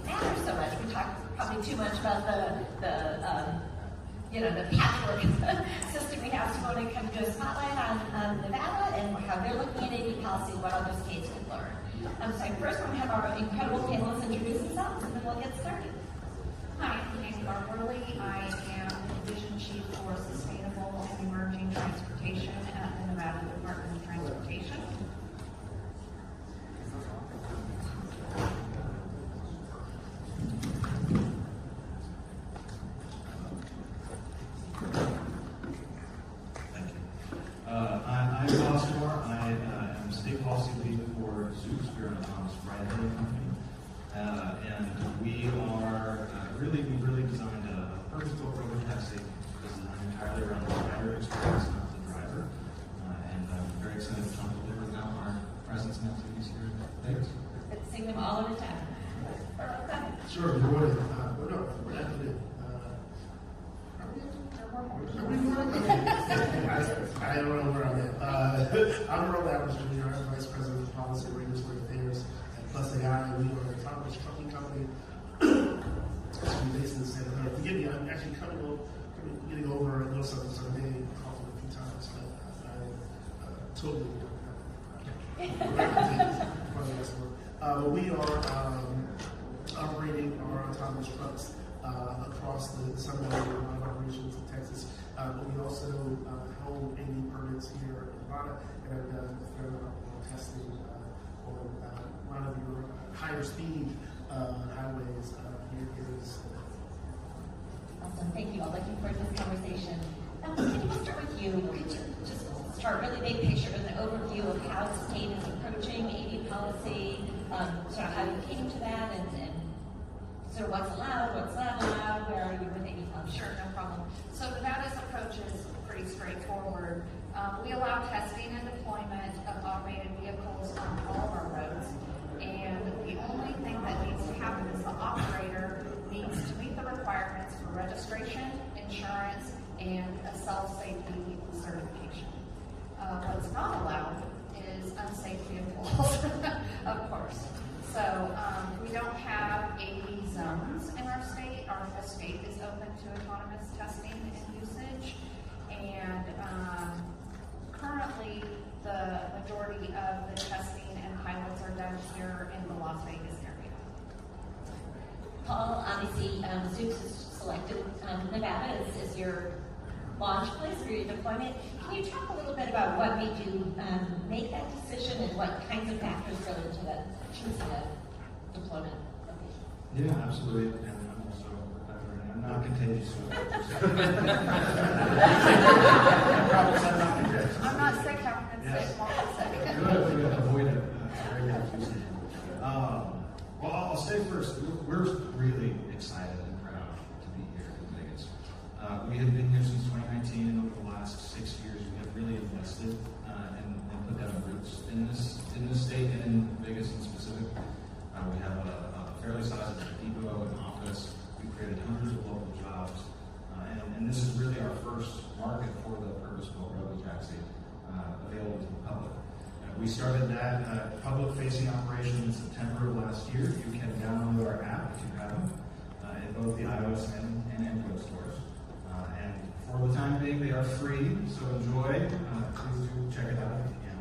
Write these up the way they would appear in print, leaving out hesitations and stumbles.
matter so much. We talk probably too much about the patchwork system we have. So we want to kind of do a spotlight on Nevada and how they're looking at AV policy, what other states can learn. So first we're going to have our incredible panelists introduce themselves, and then we'll get started. Hi, I'm Nancy Barberly. I am Division Chief for Sustainable and Emerging Transportation at the Nevada Department of Transportation. Thank you. I'm Oscar. I am State Policy Lead for Zoox. We're an autonomous ride-hailing company. And we are we really designed a purpose-built robo taxi designed entirely around the rider experience, not the driver. And I'm very excited to talk a little bit about our presence and activities here in Vegas. Let's sing them all at a time. Sure, good morning. We're not going to. I don't know where I'm at. I'm Earl Average Jr. I'm Vice President of Policy and Regulatory Affairs at Plus AI. We are an autonomous trucking company based in the state of Nevada. Forgive me, I'm actually getting over a little something, so I may cough a few times, but I totally don't we are operating our autonomous trucks across the Southern operations in Texas. But we also hold AV permits here in Nevada and have done a fair amount of testing on a lot of your higher speed highways here in the state. Awesome, thank you. I'm looking forward to this conversation. Can you start with you? Could you just start really big picture with an overview of how the state is approaching AV policy, sort of how you came to that, and sort of what's allowed, what's not allowed, where are you with AV policy? Sure, no problem. So Nevada's approach is pretty straightforward. We allow testing and deployment of automated vehicles on all of our roads. And the only thing that needs to happen is the operator needs to meet the requirements for registration, insurance, and a self-safety certification. What's not allowed is unsafe vehicles, of course. So we don't have AV zones in our state. Our whole state is open to autonomous testing and usage. And currently, the majority of the testing and pilots are done here in the Las Vegas area. Paul, obviously, Zoox has selected Nevada as your launch place for your deployment. Can you talk a little bit about what made you make that decision and what kinds of factors go into that choosing a deployment location? Yeah, absolutely. And I'm also a veteran. I'm not contagious. I'm not sick, I'm Yes. sick. Good, we avoid it. Very confusing. Well, I'll say first, we're really excited and proud to be here in Vegas. We have been here since 2019, and over the last 6 years, we have really invested and put down roots in this state and in Vegas in specific. We have a fairly sizable depot and office. We've created hundreds of local jobs, and this is really our first market for the purpose-built robotaxi available to the public. We started that public-facing operation in September of last year. You can download our app if you haven't in both the iOS and Android stores. And for the time being, they are free, so enjoy. Please do check it out if you can.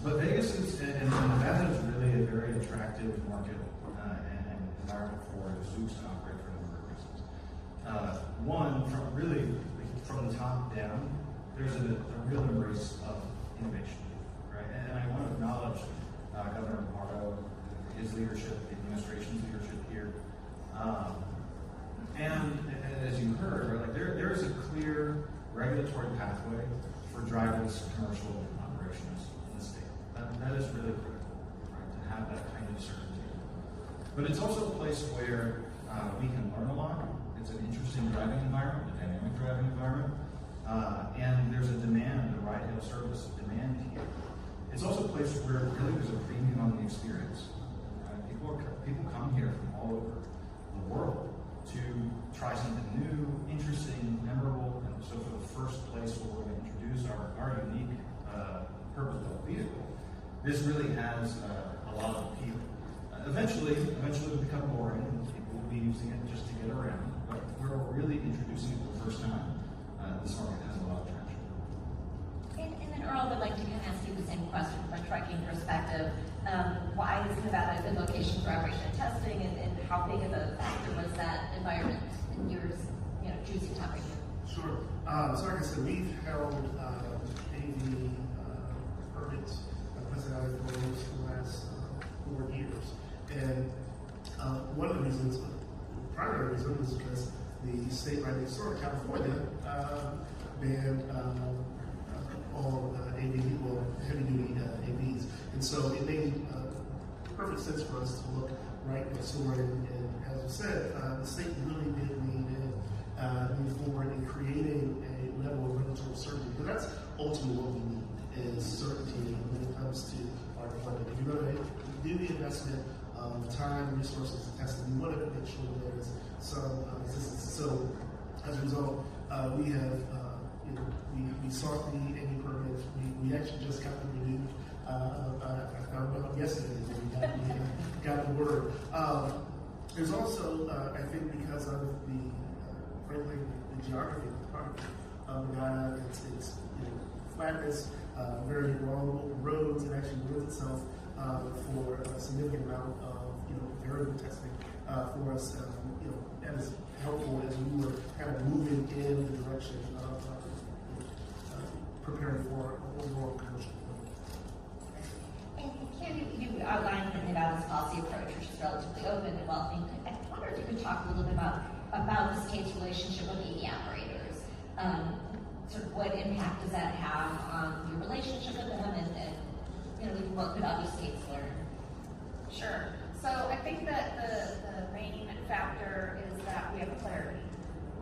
But Vegas and Nevada is really a very attractive market and environment for Zoox to operate for a number of reasons. One, from the top down, there's a real embrace of innovation, right? And I want to acknowledge Governor Mardo, his leadership, the administration's leadership here. And as you heard, right, like there is a clear regulatory pathway for driverless commercial operations in the state. That is really critical, right, to have that kind of certainty. But it's also a place where we can learn a lot. It's an interesting driving environment, a dynamic driving environment. And there's a demand, a ride-hail service demand here. It's also a place where really there's a premium on the experience. People come here from all over the world to try something new, interesting, memorable. And so for the first place where we're going to introduce our unique purpose-built vehicle, this really has a lot of appeal. eventually it'll become boring, and people will be using it just to get around. But we're really introducing it for the first time. This market has a lot of traction. And then Earl, I'd like to kind of ask you the same question from a trucking perspective. Why is Nevada a good location for outreach and testing, and how big of a factor was that environment in your juicy topic? Sure. So like I said, we've held AV permits personality for the last 4 years. And one of the reasons, the primary reason, is because the state right next door, California, banned all AV, or heavy-duty AVs. And so it made perfect sense for us to look right next door. And as I said, the state really did lean forward in creating a level of regulatory certainty, because that's ultimately what we need, is certainty when it comes to our deployment. If you're going to do the investment of time, resources, and testing, we want to make sure there's some consistency. So as a result, we have, we sought the AV permit. We actually just got them renewed. I found out yesterday that we got the word. There's also, I think, because of frankly, the geography of the park, Nevada, it's flatness, very long roads, and actually lends itself for a significant amount of variable testing for us. That is helpful as we were kind of moving in the direction of preparing for overall commercial. And Kim, you outlined the Nevada's policy approach, which is relatively open and welcoming. I wonder if you could talk a little bit about the state's relationship with AV operators. Sort of what impact does that have on your relationship with them, and what could other states learn? Sure. So I think that the main factor is that we have clarity.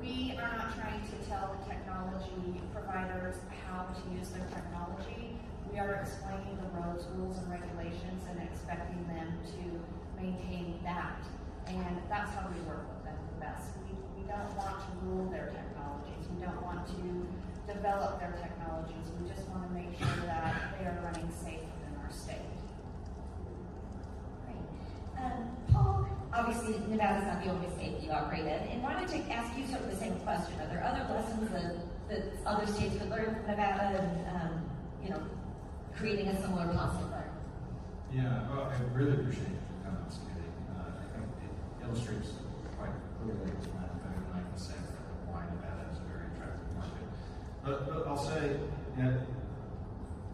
We are not trying to tell the technology providers how to use their technology. We are explaining the roads, rules, and regulations and expecting them to maintain that. And that's how we work with them the best. We don't want to rule their technologies. We don't want to develop their technologies. We just want to make sure that they are running safe within our state. Paul, obviously Nevada's not the only state you operate in, and why don't I ask you sort of the same question? Are there other lessons that other states could learn from Nevada and creating a similar policy environment? Yeah, well, I really appreciate your comments, Katie. I think it illustrates quite clearly what I can say why Nevada is a very attractive market. But I'll say,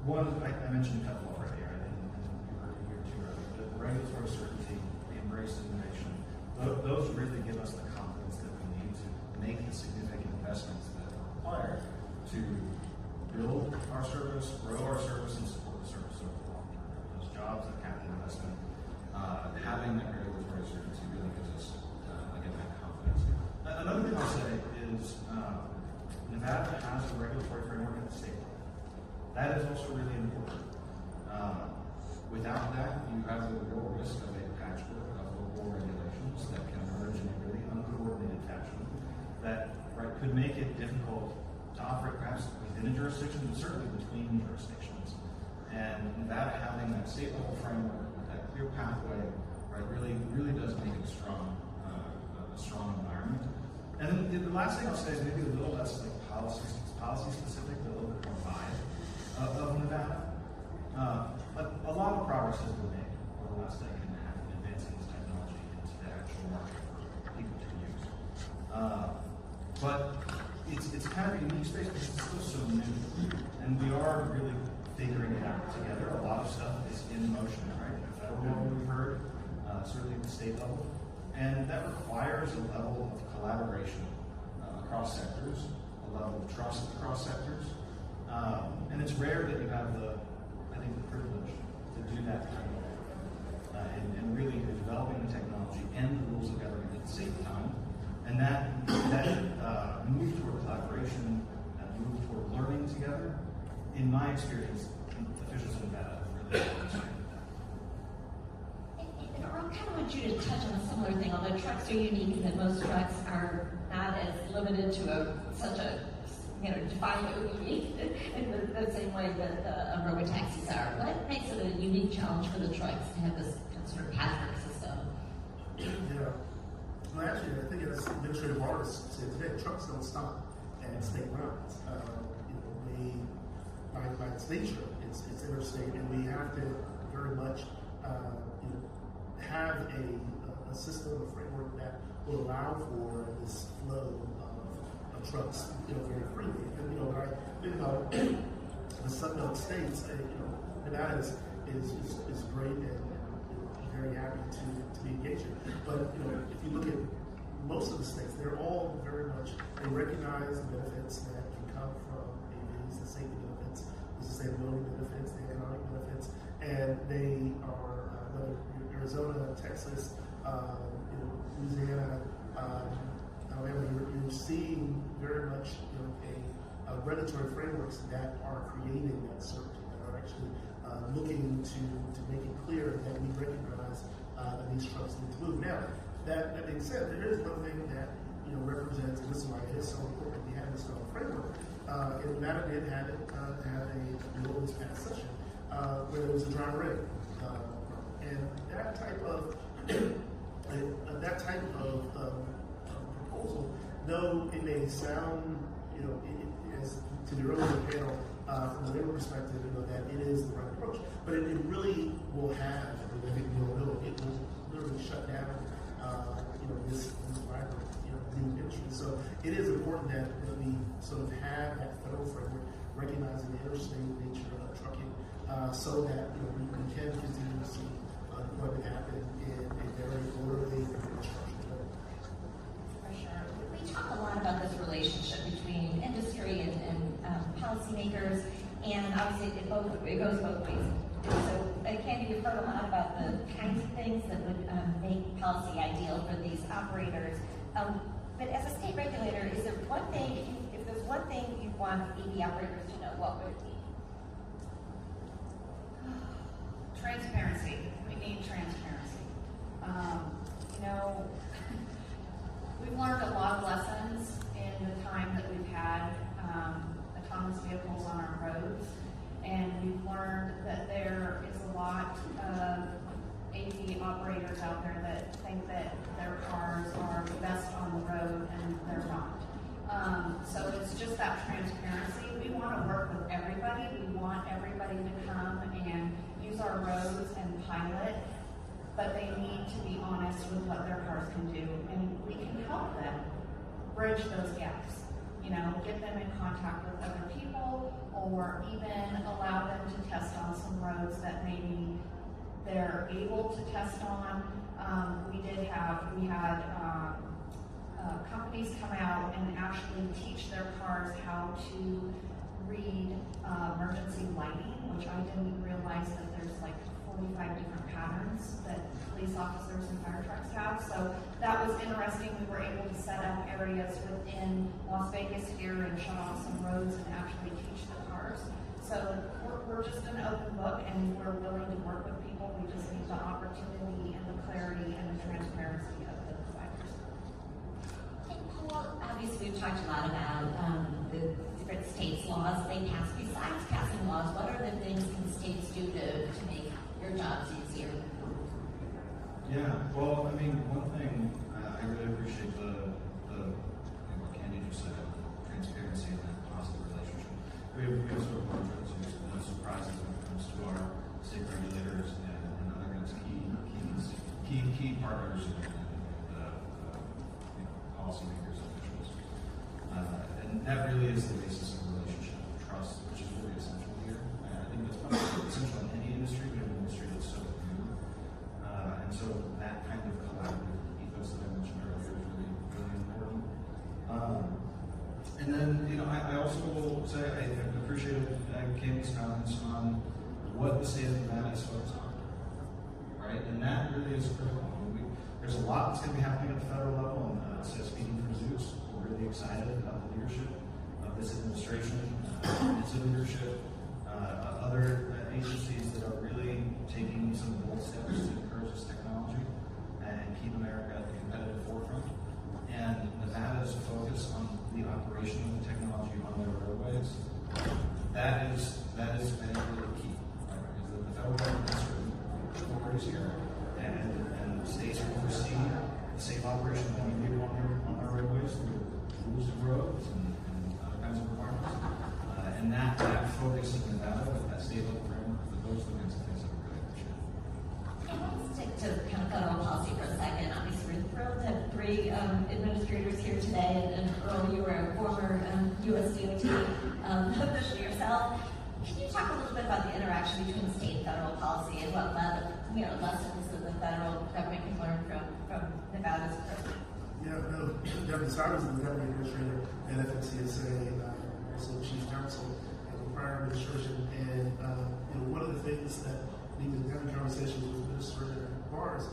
one, I mentioned a couple already, right? And you heard it here too early. The regulatory certainty, the embrace innovation, those really give us the confidence that we need to make the significant investments that are required to build our service, grow our service, and support the service over the long term. Those jobs, that capital investment, having that regulatory certainty really gives us, again, that confidence. Another thing I'll say is Nevada has a regulatory framework at the state level. That is also really important. Without that, you have the real risk of a patchwork of local regulations that can emerge in a really uncoordinated fashion that could make it difficult to operate perhaps within a jurisdiction, but certainly between jurisdictions. And Nevada having that state level framework with that clear pathway, really does make it a strong environment. And then the last thing I'll say is maybe a little less like policy specific, but a little bit more vibe of Nevada. But a lot of progress has been made over the last decade and a half in advancing this technology into the actual market for people to use. But it's kind of a unique space because it's still so new, and we are really figuring it out together. A lot of stuff is in motion, right? At the federal level, we've heard, certainly at the state level, and that requires a level of collaboration across sectors, a level of trust across sectors, and it's rare that you have the privilege to do that kind of work, and really developing the technology and the rules of government at the same time. And that move toward collaboration, that move toward learning together, in my experience, officials in Nevada really understand that. And Earl, I kind of want you to touch on a similar thing. Although trucks are unique, and that most trucks are not as limited to such a defined OEE in the same way that the robo taxis are. What makes it a unique challenge for the trucks to have this sort of patchwork system? Administrative artists said today, trucks don't stop at state lines. By its nature, it's interstate, and we have to very much have a system, a framework that will allow for this flow of trucks, very freely. And when I think about the Sunbelt states, Nevada is great and very happy to be engaged in. But if you look at most of the states, they're all very much, they recognize the benefits that can come from AVs, the safety benefits, the sustainability benefits, the economic benefits, and they are, whether you're Arizona, Texas, Louisiana, Alabama, you're seeing very much a regulatory frameworks that are creating that certainty, that are actually looking to make it clear that we recognize that these trucks need to move. Now, that being said, there is one thing that represents, and this is why it is so important we have this framework. And Nevada did have a bill this past session where there was a dry rate, and that type of proposal, though it may sound, as to the earlier panel, from a labor perspective, that it is the right approach, but it really will have, I think we all know, it will literally shut down, this vibrant, new industry. So it is important that we sort of have that federal framework recognizing the interstate nature of trucking, so that we can continue to see what would happen in a very orderly and structured way. For sure. We talk a lot about this relationship between industry and policymakers, and obviously it goes both ways. So, Candy, we've heard a lot about the kinds of things that would make policy ideal for these operators. But as a state regulator, is there one thing, if there's one thing you want EV operators to know, what would it be? Transparency. We need transparency. We've learned a lot of lessons in the time that we've had autonomous vehicles on our roads, and we've learned that there is a lot of AV operators out there that think that their cars are the best on the road, and they're not. So it's just that transparency. We want to work with everybody. We want everybody to come and use our roads and pilot, but they need to be honest with what their cars can do, and we can help them bridge those gaps. Get them in contact with other people, or even allow them to test on some roads that maybe they're able to test on. We had companies come out and actually teach their cars how to read emergency lighting, which I didn't realize that there's like 45 different patterns that police officers and fire trucks have. So that was interesting. We were able to set up areas within Las Vegas here and shut off some roads and actually teach the cars. So we're just an open book, and we're willing to work with people. We just need the opportunity and the clarity and the transparency of the providers. And Paul, obviously we've talked a lot about the different states' laws they pass. Besides passing laws, what are the things can states do to make your jobs easier? Yeah, well, one thing I really appreciate what Candy just said, transparency and that positive relationship. We have sort of no surprises when it comes to our state regulators and other key partners and policymakers, officials, and that really is the basis of the relationship of trust, which is really essential here. I think that's probably essential in any industry. We have an industry that's so new. And so that kind of collaborative ethos that I mentioned earlier is really, really important. And then, I also will say I appreciated Candy's comments on what the state of Nevada is focused on, right? And that really is critical. There's a lot that's going to be happening at the federal level, and speaking for Zeus, we're really excited about the leadership of this administration, its leadership, other agencies that are really taking some bold steps to encourage this technology and keep America at the competitive forefront. And Nevada's focus on the operation of the technology on their roadways, that is I think, really key. Right? Is that the federal government has certain authorities here, and the states will oversee the safe operation of any vehicle on their administrators here today, and Earl, you were a former US DOT official yourself. Can you talk a little bit about the interaction between state and federal policy and what lessons that the federal government can learn from Nevada's approach? Yeah, no, definitely. So I was the deputy administrator at FMCSA, also chief counsel in the prior administration, and one of the things that we've been having conversations with Minister Bars,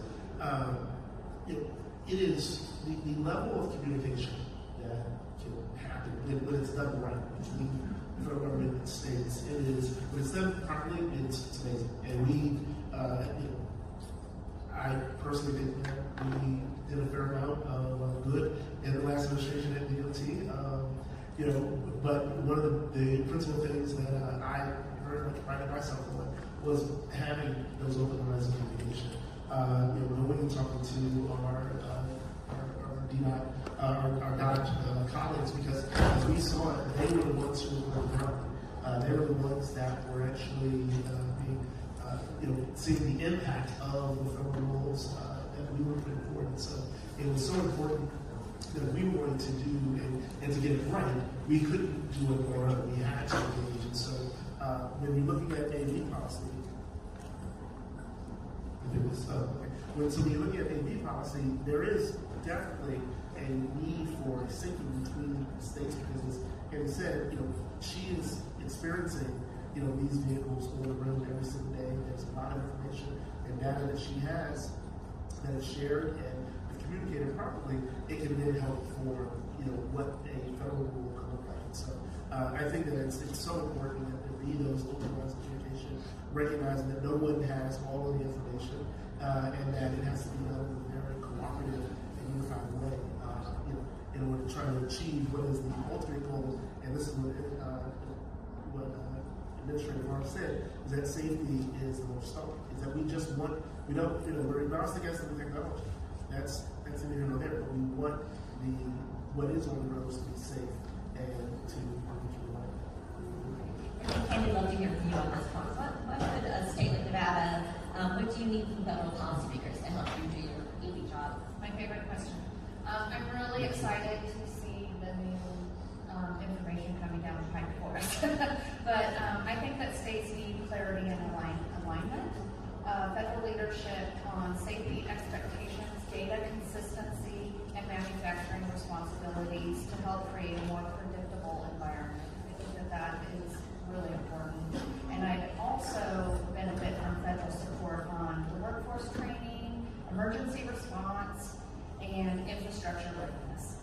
it is the level of communication that can happen when it's done right between the federal government and states. It is when it's done properly, it's amazing, and we, I personally think that we did a fair amount of good in the last administration at DOT. But one of the principal things that I very much prided myself on was having those open lines of communication. Going and talking to our DDOT, our Dodge colleagues, because as we saw it, they were the ones who were grounded. They were the ones that were actually seeing the impact of the federal rules that we were putting forward. And so it was so important that we were going to do and to get it right. We couldn't do it more. We had to engage. And so when you're looking at AV policy, when you're looking at AV policy, there is definitely a need for syncing between states because, as Andy said, she is experiencing these vehicles on the road every single day. There's a lot of information and data that she has that is shared, and if communicated properly, it can then help for what a federal rule can look like. So I think that it's so important that there be those open lines of communication, recognizing that no one has all of the information, and that it has to be done in a very cooperative and unified way, in order to try to achieve what is the ultimate goal. And this is what Administrator Mark said, is that safety is the North Star. Is that we're agnostic against the technology. That's neither here nor there, but we want what is on the roads to be safe and to And we'd love to hear from you on this point. What would a state like Nevada, what do you need from federal policymakers to help you do your EV job? My favorite question. I'm really excited to see the new information coming down the pipe for us. But I think that states need clarity and alignment. Federal leadership on safety expectations, data consistency, and manufacturing responsibilities to help create a more predictable environment. I think that is really important. And I'd also benefit from federal support on the workforce training, emergency response, and infrastructure readiness.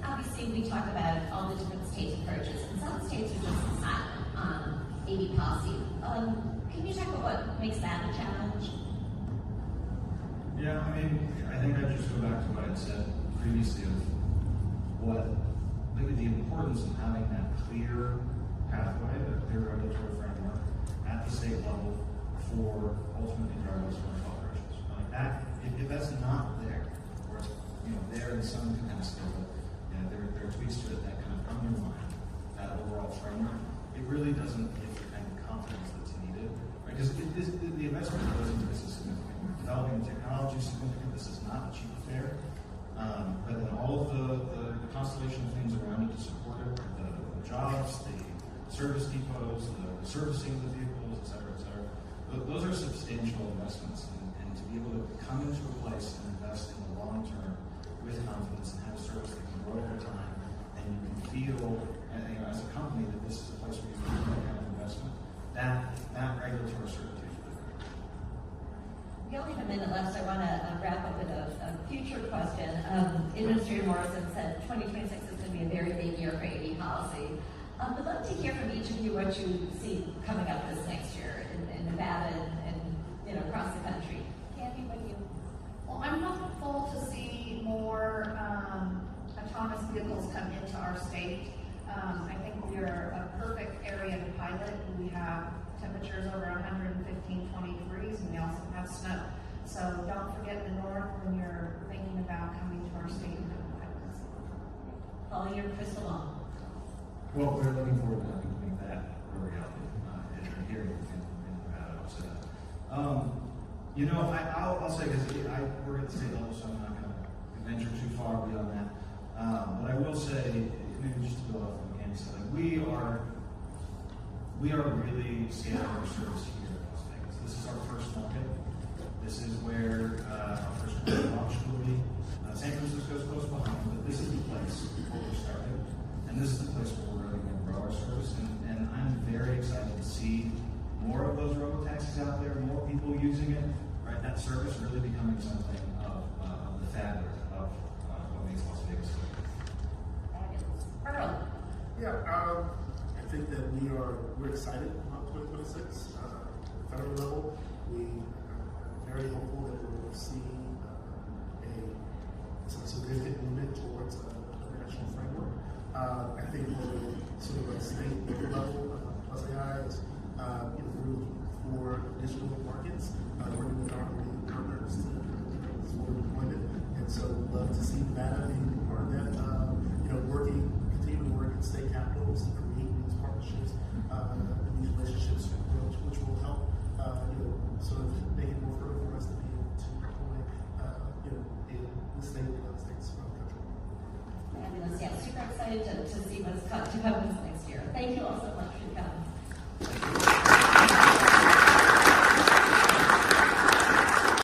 Obviously, we talk about all the different states' approaches, and some states are just silent on AV policy. Can you talk about what makes that a challenge? Yeah, I think I'd just go back to what I'd said previously of the importance of having that clear pathway, that clear regulatory framework at the state level for ultimately driverless commercial operations. Like that, if that's not there, or it's there in some capacity, but there are tweaks to it that kind of undermine that overall framework, it really doesn't give the kind of confidence that's needed. Right? Because the investment that goes into this is significant. Developing the technology is significant. This is not a cheap affair. But then all of the constellation of things around it to support it, the jobs, the service depots, the servicing of the vehicles, et cetera, those are substantial investments. And to be able to come into a place and invest in the long term with confidence and have a service that can grow over time, and you can feel, as a company, that this is a place where you can do that kind of investment, that regulatory certainty is really great. We only have a minute left, so I want to wrap up with a future question. Administrator Morrison said 2026 is going to be a very big year for AV policy. I'd love to hear from each of you what you see coming up this next year in Nevada and across the country. Candy, what do you? Well, I'm hopeful to see more autonomous vehicles come into our state. I think we are a perfect area to pilot. We have temperatures over 115, 20 degrees, and we also have snow. So don't forget the north when you're thinking about coming to our state and doing pilots. Follow your crystal ball. Well, we're looking forward to making that a reality here in Nevada. So, You know, I'll say, because we're at the state level, so I'm not going to venture too far beyond that. But I will say, maybe just to go off what Andy said, like, we are really scaling our service here in Las Vegas. This is our first market. This is where our first market launch will be. San Francisco's close behind, but this is the place where we're starting. And this is the place where we're really going to grow our service. And I'm very excited to see more of those robo-taxis out there, more people using it, right? That service really becoming something of the fabric of what makes Las Vegas so good. Fabulous. Earl. Yeah, I think that we're excited about 2026. Federal level, we are very hopeful that we will see some significant movement towards a national framework. I think on the sort of a state level, plus AI is we're looking for additional markets, working with our partners for deployment, and so we'd love to see that being part of that. Continue to work in state capitals to create these partnerships, these relationships, which will help, sort of make it more fertile for us to be able to deploy, in the state and other states around the country. Fabulous. Yeah, super excited to see what's to come this next year. Thank you all so much.